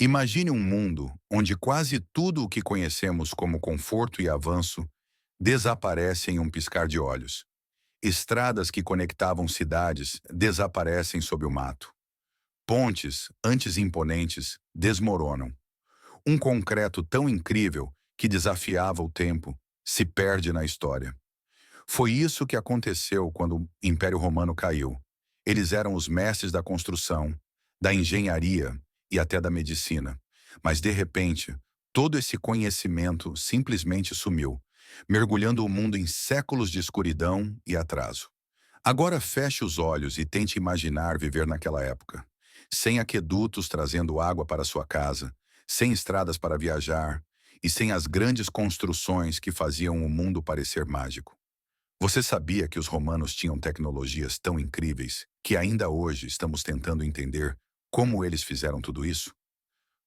Imagine um mundo onde quase tudo o que conhecemos como conforto e avanço desaparece em um piscar de olhos. Estradas que conectavam cidades desaparecem sob o mato. Pontes, antes imponentes, desmoronam. Um concreto tão incrível que desafiava o tempo se perde na história. Foi isso que aconteceu quando o Império Romano caiu. Eles eram os mestres da construção, da engenharia e até da medicina. Mas, de repente, todo esse conhecimento simplesmente sumiu, mergulhando o mundo em séculos de escuridão e atraso. Agora feche os olhos e tente imaginar viver naquela época. Sem aquedutos trazendo água para sua casa, sem estradas para viajar e sem as grandes construções que faziam o mundo parecer mágico. Você sabia que os romanos tinham tecnologias tão incríveis que ainda hoje estamos tentando entender como eles fizeram tudo isso?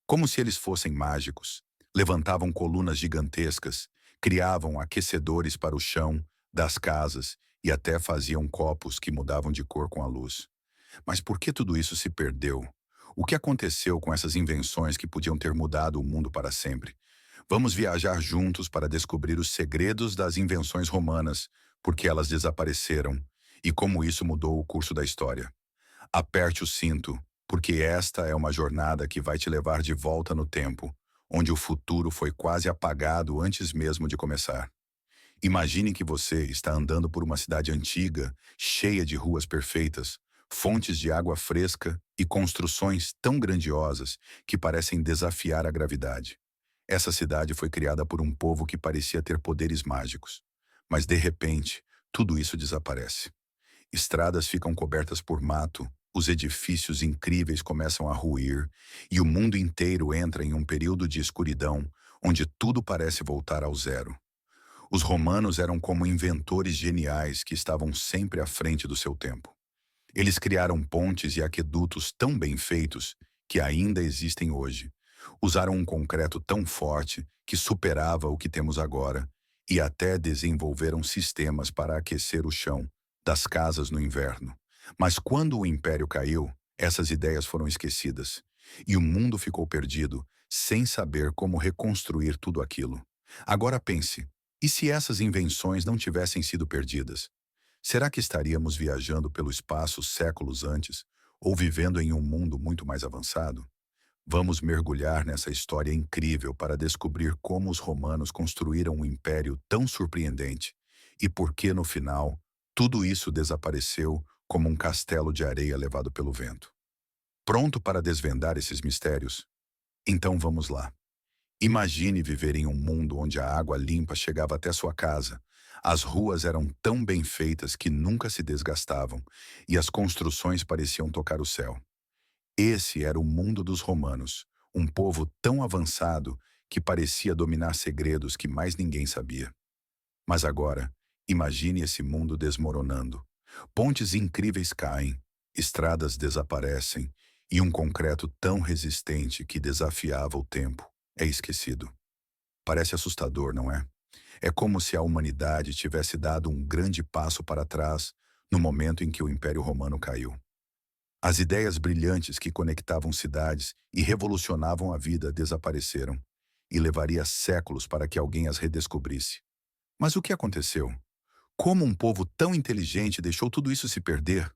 Como se eles fossem mágicos. Levantavam colunas gigantescas, criavam aquecedores para o chão das casas e até faziam copos que mudavam de cor com a luz. Mas por que tudo isso se perdeu? O que aconteceu com essas invenções que podiam ter mudado o mundo para sempre? Vamos viajar juntos para descobrir os segredos das invenções romanas, porque elas desapareceram, e como isso mudou o curso da história. Aperte o cinto, porque esta é uma jornada que vai te levar de volta no tempo, onde o futuro foi quase apagado antes mesmo de começar. Imagine que você está andando por uma cidade antiga, cheia de ruas perfeitas, fontes de água fresca e construções tão grandiosas que parecem desafiar a gravidade. Essa cidade foi criada por um povo que parecia ter poderes mágicos. Mas, de repente, tudo isso desaparece. Estradas ficam cobertas por mato, os edifícios incríveis começam a ruir e o mundo inteiro entra em um período de escuridão onde tudo parece voltar ao zero. Os romanos eram como inventores geniais que estavam sempre à frente do seu tempo. Eles criaram pontes e aquedutos tão bem feitos que ainda existem hoje. Usaram um concreto tão forte que superava o que temos agora e até desenvolveram sistemas para aquecer o chão das casas no inverno. Mas quando o império caiu, essas ideias foram esquecidas e o mundo ficou perdido, sem saber como reconstruir tudo aquilo. Agora pense, e se essas invenções não tivessem sido perdidas? Será que estaríamos viajando pelo espaço séculos antes ou vivendo em um mundo muito mais avançado? Vamos mergulhar nessa história incrível para descobrir como os romanos construíram um império tão surpreendente e por que, no final, tudo isso desapareceu como um castelo de areia levado pelo vento. Pronto para desvendar esses mistérios? Então vamos lá. Imagine viver em um mundo onde a água limpa chegava até sua casa, as ruas eram tão bem feitas que nunca se desgastavam e as construções pareciam tocar o céu. Esse era o mundo dos romanos, um povo tão avançado que parecia dominar segredos que mais ninguém sabia. Mas agora, imagine esse mundo desmoronando. Pontes incríveis caem, estradas desaparecem e um concreto tão resistente que desafiava o tempo é esquecido. Parece assustador, não é? É como se a humanidade tivesse dado um grande passo para trás no momento em que o Império Romano caiu. As ideias brilhantes que conectavam cidades e revolucionavam a vida desapareceram, e levaria séculos para que alguém as redescobrisse. Mas o que aconteceu? Como um povo tão inteligente deixou tudo isso se perder?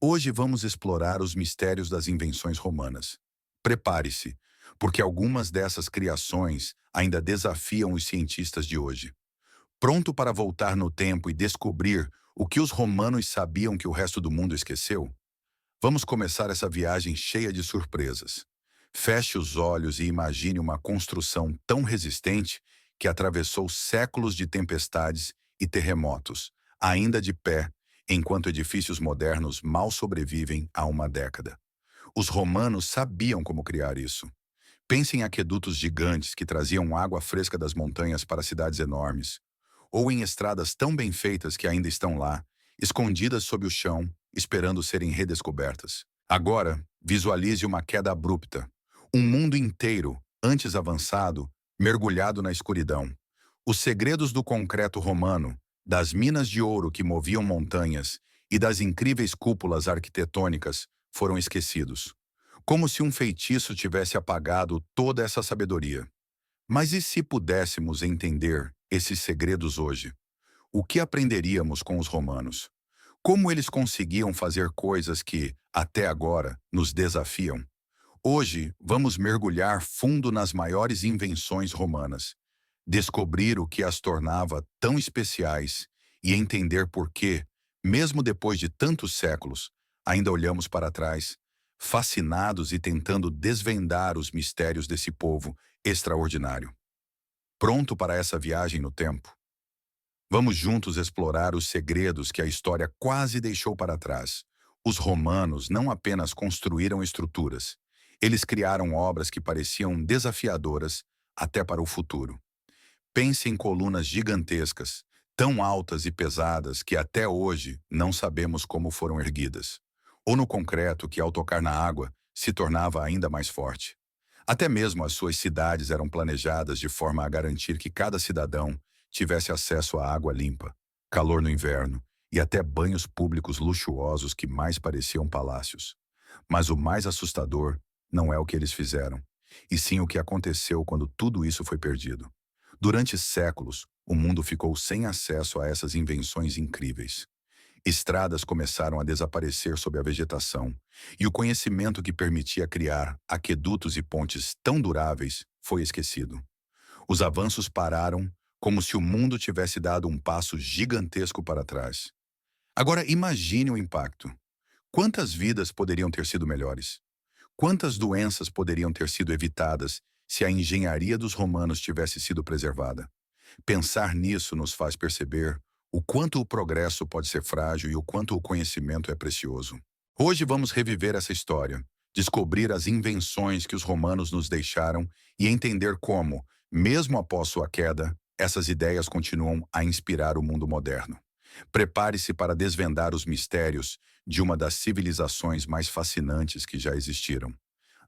Hoje vamos explorar os mistérios das invenções romanas. Prepare-se, porque algumas dessas criações ainda desafiam os cientistas de hoje. Pronto para voltar no tempo e descobrir o que os romanos sabiam que o resto do mundo esqueceu? Vamos começar essa viagem cheia de surpresas. Feche os olhos e imagine uma construção tão resistente que atravessou séculos de tempestades e terremotos, ainda de pé, enquanto edifícios modernos mal sobrevivem a uma década. Os romanos sabiam como criar isso. Pense em aquedutos gigantes que traziam água fresca das montanhas para cidades enormes, ou em estradas tão bem feitas que ainda estão lá, escondidas sob o chão, esperando serem redescobertas. Agora, visualize uma queda abrupta. Um mundo inteiro, antes avançado, mergulhado na escuridão. Os segredos do concreto romano, das minas de ouro que moviam montanhas e das incríveis cúpulas arquitetônicas foram esquecidos. como se um feitiço tivesse apagado toda essa sabedoria. Mas e se pudéssemos entender esses segredos hoje? O que aprenderíamos com os romanos? Como eles conseguiam fazer coisas que, até agora, nos desafiam? Hoje, vamos mergulhar fundo nas maiores invenções romanas, descobrir o que as tornava tão especiais e entender por que, mesmo depois de tantos séculos, ainda olhamos para trás, fascinados e tentando desvendar os mistérios desse povo extraordinário. Pronto para essa viagem no tempo? Vamos juntos explorar os segredos que a história quase deixou para trás. Os romanos não apenas construíram estruturas, eles criaram obras que pareciam desafiadoras até para o futuro. Pense em colunas gigantescas, tão altas e pesadas que até hoje não sabemos como foram erguidas. Ou no concreto que, ao tocar na água, se tornava ainda mais forte. Até mesmo as suas cidades eram planejadas de forma a garantir que cada cidadão tivesse acesso à água limpa, calor no inverno e até banhos públicos luxuosos que mais pareciam palácios. Mas o mais assustador não é o que eles fizeram, e sim o que aconteceu quando tudo isso foi perdido. Durante séculos, o mundo ficou sem acesso a essas invenções incríveis. Estradas começaram a desaparecer sob a vegetação, e o conhecimento que permitia criar aquedutos e pontes tão duráveis foi esquecido. Os avanços pararam como se o mundo tivesse dado um passo gigantesco para trás. Agora imagine o impacto. Quantas vidas poderiam ter sido melhores? Quantas doenças poderiam ter sido evitadas se a engenharia dos romanos tivesse sido preservada? Pensar nisso nos faz perceber o quanto o progresso pode ser frágil e o quanto o conhecimento é precioso. Hoje vamos reviver essa história, descobrir as invenções que os romanos nos deixaram e entender como, mesmo após sua queda, essas ideias continuam a inspirar o mundo moderno. Prepare-se para desvendar os mistérios de uma das civilizações mais fascinantes que já existiram.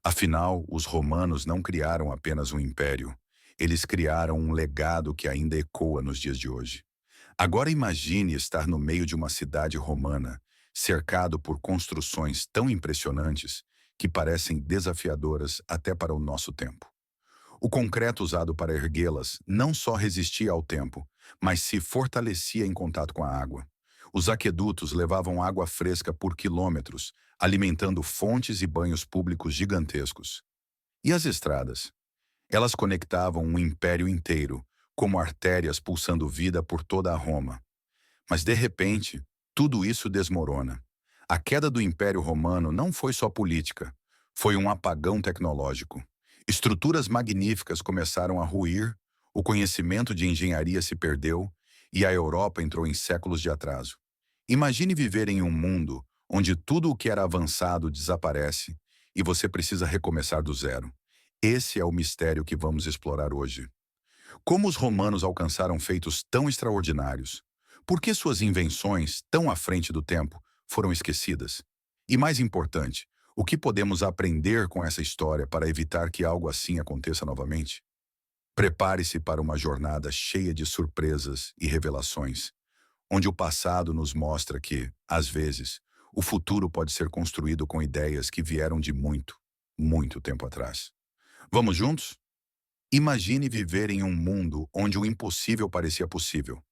Afinal, os romanos não criaram apenas um império. Eles criaram um legado que ainda ecoa nos dias de hoje. Agora imagine estar no meio de uma cidade romana, cercado por construções tão impressionantes que parecem desafiadoras até para o nosso tempo. O concreto usado para erguê-las não só resistia ao tempo, mas se fortalecia em contato com a água. Os aquedutos levavam água fresca por quilômetros, alimentando fontes e banhos públicos gigantescos. E as estradas? Elas conectavam um império inteiro, como artérias pulsando vida por toda a Roma. Mas, de repente, tudo isso desmorona. A queda do Império Romano não foi só política, foi um apagão tecnológico. Estruturas magníficas começaram a ruir, o conhecimento de engenharia se perdeu e a Europa entrou em séculos de atraso. Imagine viver em um mundo onde tudo o que era avançado desaparece e você precisa recomeçar do zero. Esse é o mistério que vamos explorar hoje. Como os romanos alcançaram feitos tão extraordinários? Por que suas invenções, tão à frente do tempo, foram esquecidas? E mais importante, o que podemos aprender com essa história para evitar que algo assim aconteça novamente? Prepare-se para uma jornada cheia de surpresas e revelações, onde o passado nos mostra que, às vezes, o futuro pode ser construído com ideias que vieram de muito, muito tempo atrás. Vamos juntos? Imagine viver em um mundo onde o impossível parecia possível.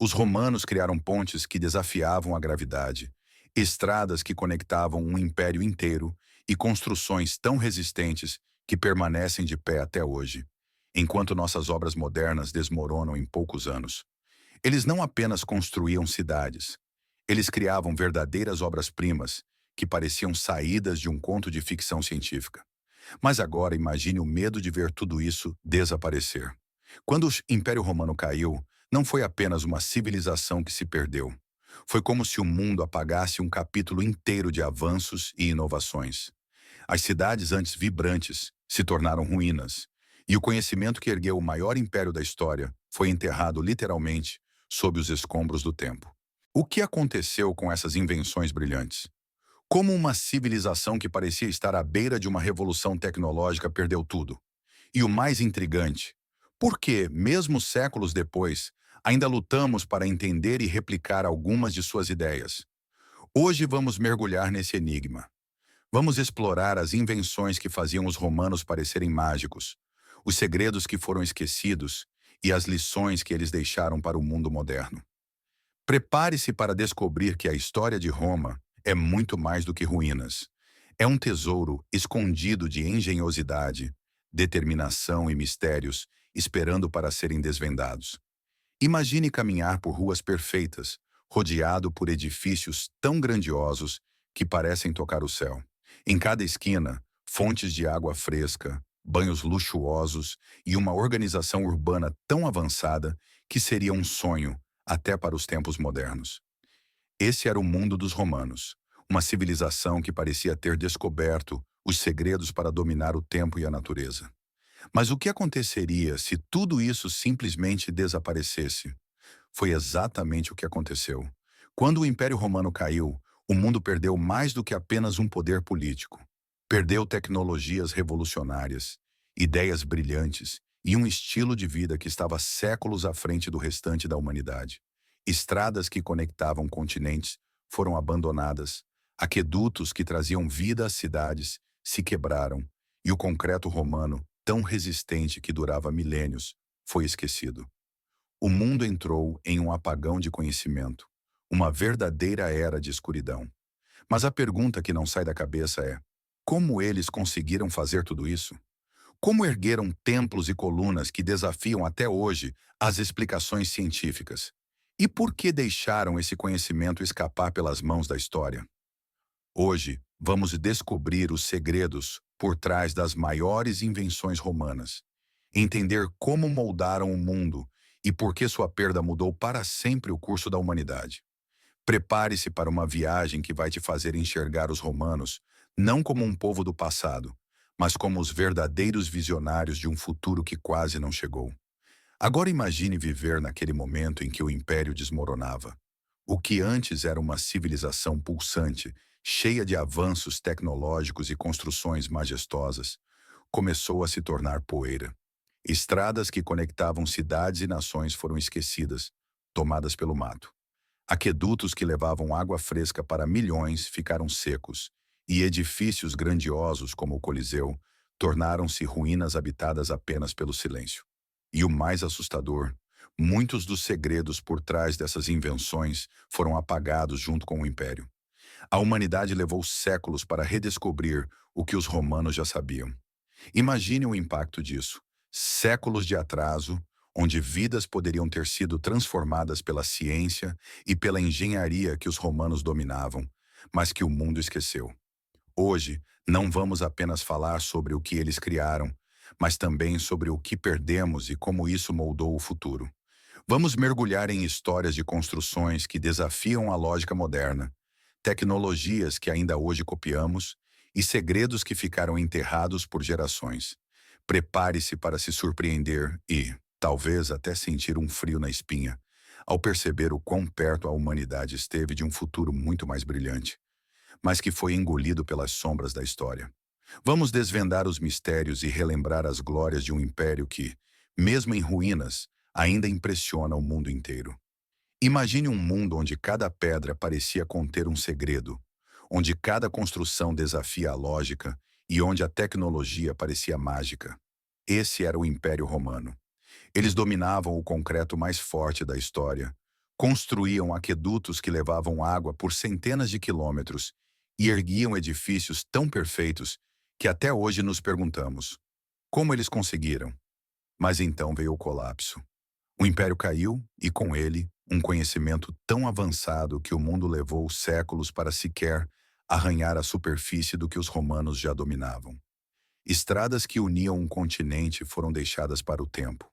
Os romanos criaram pontes que desafiavam a gravidade, estradas que conectavam um império inteiro e construções tão resistentes que permanecem de pé até hoje, enquanto nossas obras modernas desmoronam em poucos anos. Eles não apenas construíam cidades, eles criavam verdadeiras obras-primas que pareciam saídas de um conto de ficção científica. Mas agora imagine o medo de ver tudo isso desaparecer. Quando o Império Romano caiu, não foi apenas uma civilização que se perdeu. Foi como se o mundo apagasse um capítulo inteiro de avanços e inovações. As cidades antes vibrantes se tornaram ruínas, e o conhecimento que ergueu o maior império da história foi enterrado literalmente sob os escombros do tempo. O que aconteceu com essas invenções brilhantes? Como uma civilização que parecia estar à beira de uma revolução tecnológica perdeu tudo? E o mais intrigante, por que, mesmo séculos depois, ainda lutamos para entender e replicar algumas de suas ideias? Hoje vamos mergulhar nesse enigma. Vamos explorar as invenções que faziam os romanos parecerem mágicos, os segredos que foram esquecidos e as lições que eles deixaram para o mundo moderno. Prepare-se para descobrir que a história de Roma é muito mais do que ruínas. É um tesouro escondido de engenhosidade, determinação e mistérios, esperando para serem desvendados. Imagine caminhar por ruas perfeitas, rodeado por edifícios tão grandiosos que parecem tocar o céu. Em cada esquina, fontes de água fresca, banhos luxuosos e uma organização urbana tão avançada que seria um sonho até para os tempos modernos. Esse era o mundo dos romanos, uma civilização que parecia ter descoberto os segredos para dominar o tempo e a natureza. Mas o que aconteceria se tudo isso simplesmente desaparecesse? Foi exatamente o que aconteceu. Quando o Império Romano caiu, o mundo perdeu mais do que apenas um poder político. Perdeu tecnologias revolucionárias, ideias brilhantes e um estilo de vida que estava séculos à frente do restante da humanidade. Estradas que conectavam continentes foram abandonadas, aquedutos que traziam vida às cidades se quebraram, e o concreto romano, tão resistente que durava milênios, foi esquecido. O mundo entrou em um apagão de conhecimento, uma verdadeira era de escuridão. Mas a pergunta que não sai da cabeça é: como eles conseguiram fazer tudo isso? Como ergueram templos e colunas que desafiam até hoje as explicações científicas? E por que deixaram esse conhecimento escapar pelas mãos da história? Hoje, vamos descobrir os segredos por trás das maiores invenções romanas, entender como moldaram o mundo e por que sua perda mudou para sempre o curso da humanidade. Prepare-se para uma viagem que vai te fazer enxergar os romanos não como um povo do passado, mas como os verdadeiros visionários de um futuro que quase não chegou. Agora imagine viver naquele momento em que o império desmoronava. O que antes era uma civilização pulsante, cheia de avanços tecnológicos e construções majestosas, começou a se tornar poeira. Estradas que conectavam cidades e nações foram esquecidas, tomadas pelo mato. Aquedutos que levavam água fresca para milhões ficaram secos, e edifícios grandiosos como o Coliseu tornaram-se ruínas habitadas apenas pelo silêncio. E o mais assustador, muitos dos segredos por trás dessas invenções foram apagados junto com o Império. A humanidade levou séculos para redescobrir o que os romanos já sabiam. Imagine o impacto disso. Séculos de atraso, onde vidas poderiam ter sido transformadas pela ciência e pela engenharia que os romanos dominavam, mas que o mundo esqueceu. Hoje, não vamos apenas falar sobre o que eles criaram, mas também sobre o que perdemos e como isso moldou o futuro. Vamos mergulhar em histórias de construções que desafiam a lógica moderna, tecnologias que ainda hoje copiamos e segredos que ficaram enterrados por gerações. Prepare-se para se surpreender e, talvez, até sentir um frio na espinha, ao perceber o quão perto a humanidade esteve de um futuro muito mais brilhante, mas que foi engolido pelas sombras da história. Vamos desvendar os mistérios e relembrar as glórias de um império que, mesmo em ruínas, ainda impressiona o mundo inteiro. Imagine um mundo onde cada pedra parecia conter um segredo, onde cada construção desafia a lógica e onde a tecnologia parecia mágica. Esse era o Império Romano. Eles dominavam o concreto mais forte da história, construíam aquedutos que levavam água por centenas de quilômetros e erguiam edifícios tão perfeitos que até hoje nos perguntamos: como eles conseguiram? Mas então veio o colapso. O império caiu e, com ele, um conhecimento tão avançado que o mundo levou séculos para sequer arranhar a superfície do que os romanos já dominavam. Estradas que uniam um continente foram deixadas para o tempo.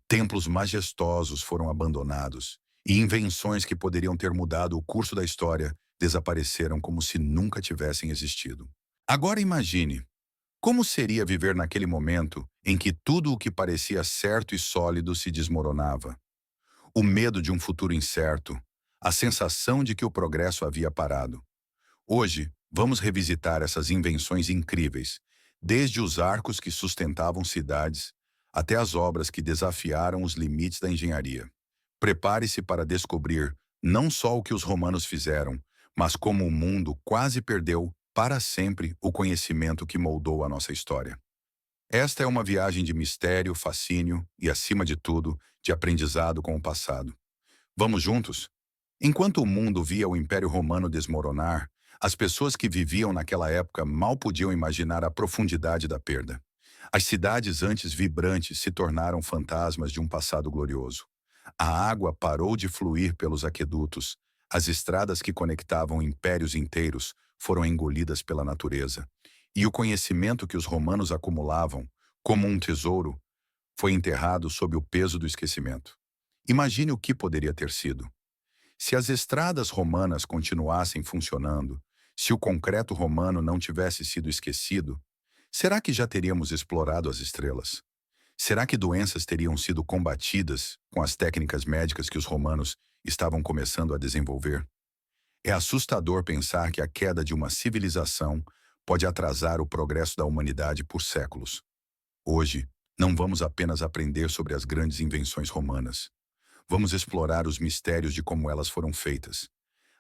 Templos majestosos foram abandonados, e invenções que poderiam ter mudado o curso da história desapareceram como se nunca tivessem existido. Agora imagine, como seria viver naquele momento em que tudo o que parecia certo e sólido se desmoronava? O medo de um futuro incerto, a sensação de que o progresso havia parado. Hoje, vamos revisitar essas invenções incríveis, desde os arcos que sustentavam cidades, até as obras que desafiaram os limites da engenharia. Prepare-se para descobrir não só o que os romanos fizeram, mas como o mundo quase perdeu para sempre o conhecimento que moldou a nossa história. Esta é uma viagem de mistério, fascínio e, acima de tudo, de aprendizado com o passado. Vamos juntos? Enquanto o mundo via o Império Romano desmoronar, as pessoas que viviam naquela época mal podiam imaginar a profundidade da perda. As cidades antes vibrantes se tornaram fantasmas de um passado glorioso. A água parou de fluir pelos aquedutos. As estradas que conectavam impérios inteiros foram engolidas pela natureza. E o conhecimento que os romanos acumulavam, como um tesouro, foi enterrado sob o peso do esquecimento. Imagine o que poderia ter sido. Se as estradas romanas continuassem funcionando, se o concreto romano não tivesse sido esquecido, será que já teríamos explorado as estrelas? Será que doenças teriam sido combatidas com as técnicas médicas que os romanos estavam começando a desenvolver? É assustador pensar que a queda de uma civilização pode atrasar o progresso da humanidade por séculos. Hoje, não vamos apenas aprender sobre as grandes invenções romanas. Vamos explorar os mistérios de como elas foram feitas,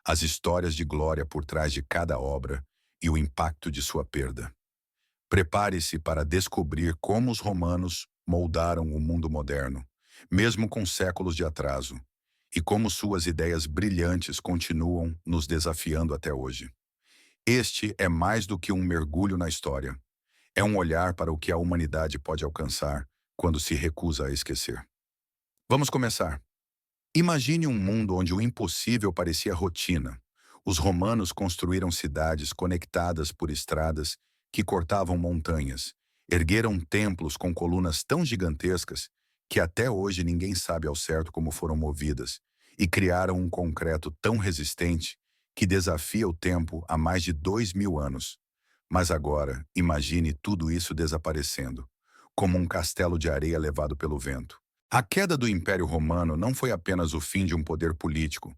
as histórias de glória por trás de cada obra e o impacto de sua perda. Prepare-se para descobrir como os romanos moldaram o mundo moderno, mesmo com séculos de atraso, e como suas ideias brilhantes continuam nos desafiando até hoje. Este é mais do que um mergulho na história. É um olhar para o que a humanidade pode alcançar quando se recusa a esquecer. Vamos começar. Imagine um mundo onde o impossível parecia rotina. Os romanos construíram cidades conectadas por estradas que cortavam montanhas, ergueram templos com colunas tão gigantescas que até hoje ninguém sabe ao certo como foram movidas, e criaram um concreto tão resistente que desafia o tempo há mais de 2000 anos. Mas agora, imagine tudo isso desaparecendo, como um castelo de areia levado pelo vento. A queda do Império Romano não foi apenas o fim de um poder político.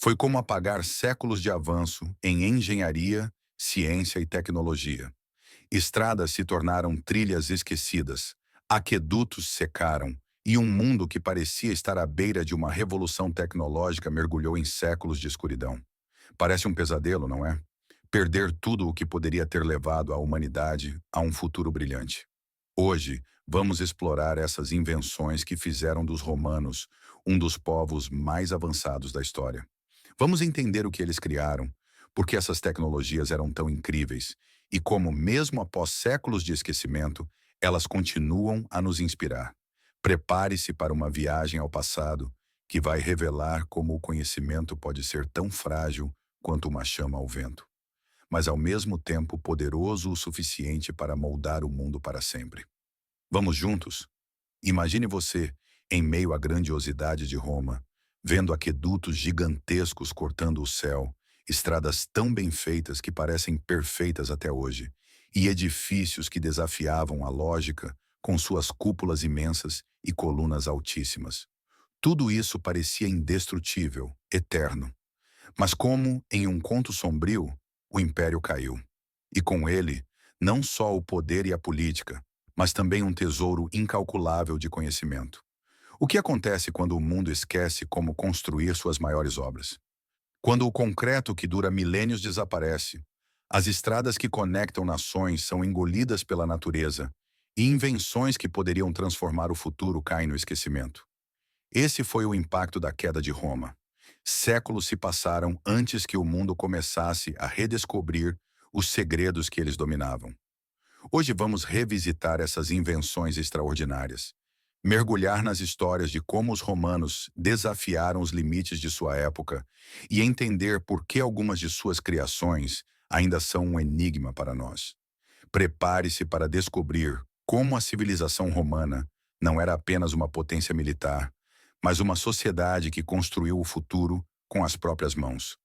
Foi como apagar séculos de avanço em engenharia, ciência e tecnologia. Estradas se tornaram trilhas esquecidas, aquedutos secaram, e um mundo que parecia estar à beira de uma revolução tecnológica mergulhou em séculos de escuridão. Parece um pesadelo, não é? Perder tudo o que poderia ter levado a humanidade a um futuro brilhante. Hoje, vamos explorar essas invenções que fizeram dos romanos um dos povos mais avançados da história. Vamos entender o que eles criaram, por que essas tecnologias eram tão incríveis e como, mesmo após séculos de esquecimento, elas continuam a nos inspirar. Prepare-se para uma viagem ao passado que vai revelar como o conhecimento pode ser tão frágil quanto uma chama ao vento, mas ao mesmo tempo poderoso o suficiente para moldar o mundo para sempre. Vamos juntos? Imagine você, em meio à grandiosidade de Roma, vendo aquedutos gigantescos cortando o céu, estradas tão bem feitas que parecem perfeitas até hoje, e edifícios que desafiavam a lógica com suas cúpulas imensas e colunas altíssimas. Tudo isso parecia indestrutível, eterno. Mas como, em um conto sombrio, o império caiu. E com ele, não só o poder e a política, mas também um tesouro incalculável de conhecimento. O que acontece quando o mundo esquece como construir suas maiores obras? Quando o concreto que dura milênios desaparece, as estradas que conectam nações são engolidas pela natureza e invenções que poderiam transformar o futuro caem no esquecimento. Esse foi o impacto da queda de Roma. Séculos se passaram antes que o mundo começasse a redescobrir os segredos que eles dominavam. Hoje vamos revisitar essas invenções extraordinárias, mergulhar nas histórias de como os romanos desafiaram os limites de sua época e entender por que algumas de suas criações ainda são um enigma para nós. Prepare-se para descobrir como a civilização romana não era apenas uma potência militar, mas uma sociedade que construiu o futuro com as próprias mãos.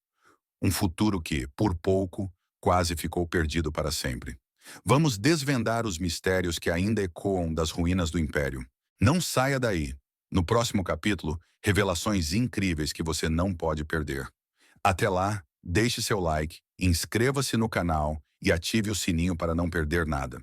Um futuro que, por pouco, quase ficou perdido para sempre. Vamos desvendar os mistérios que ainda ecoam das ruínas do Império. Não saia daí. No próximo capítulo, revelações incríveis que você não pode perder. Até lá, deixe seu like, inscreva-se no canal e ative o sininho para não perder nada.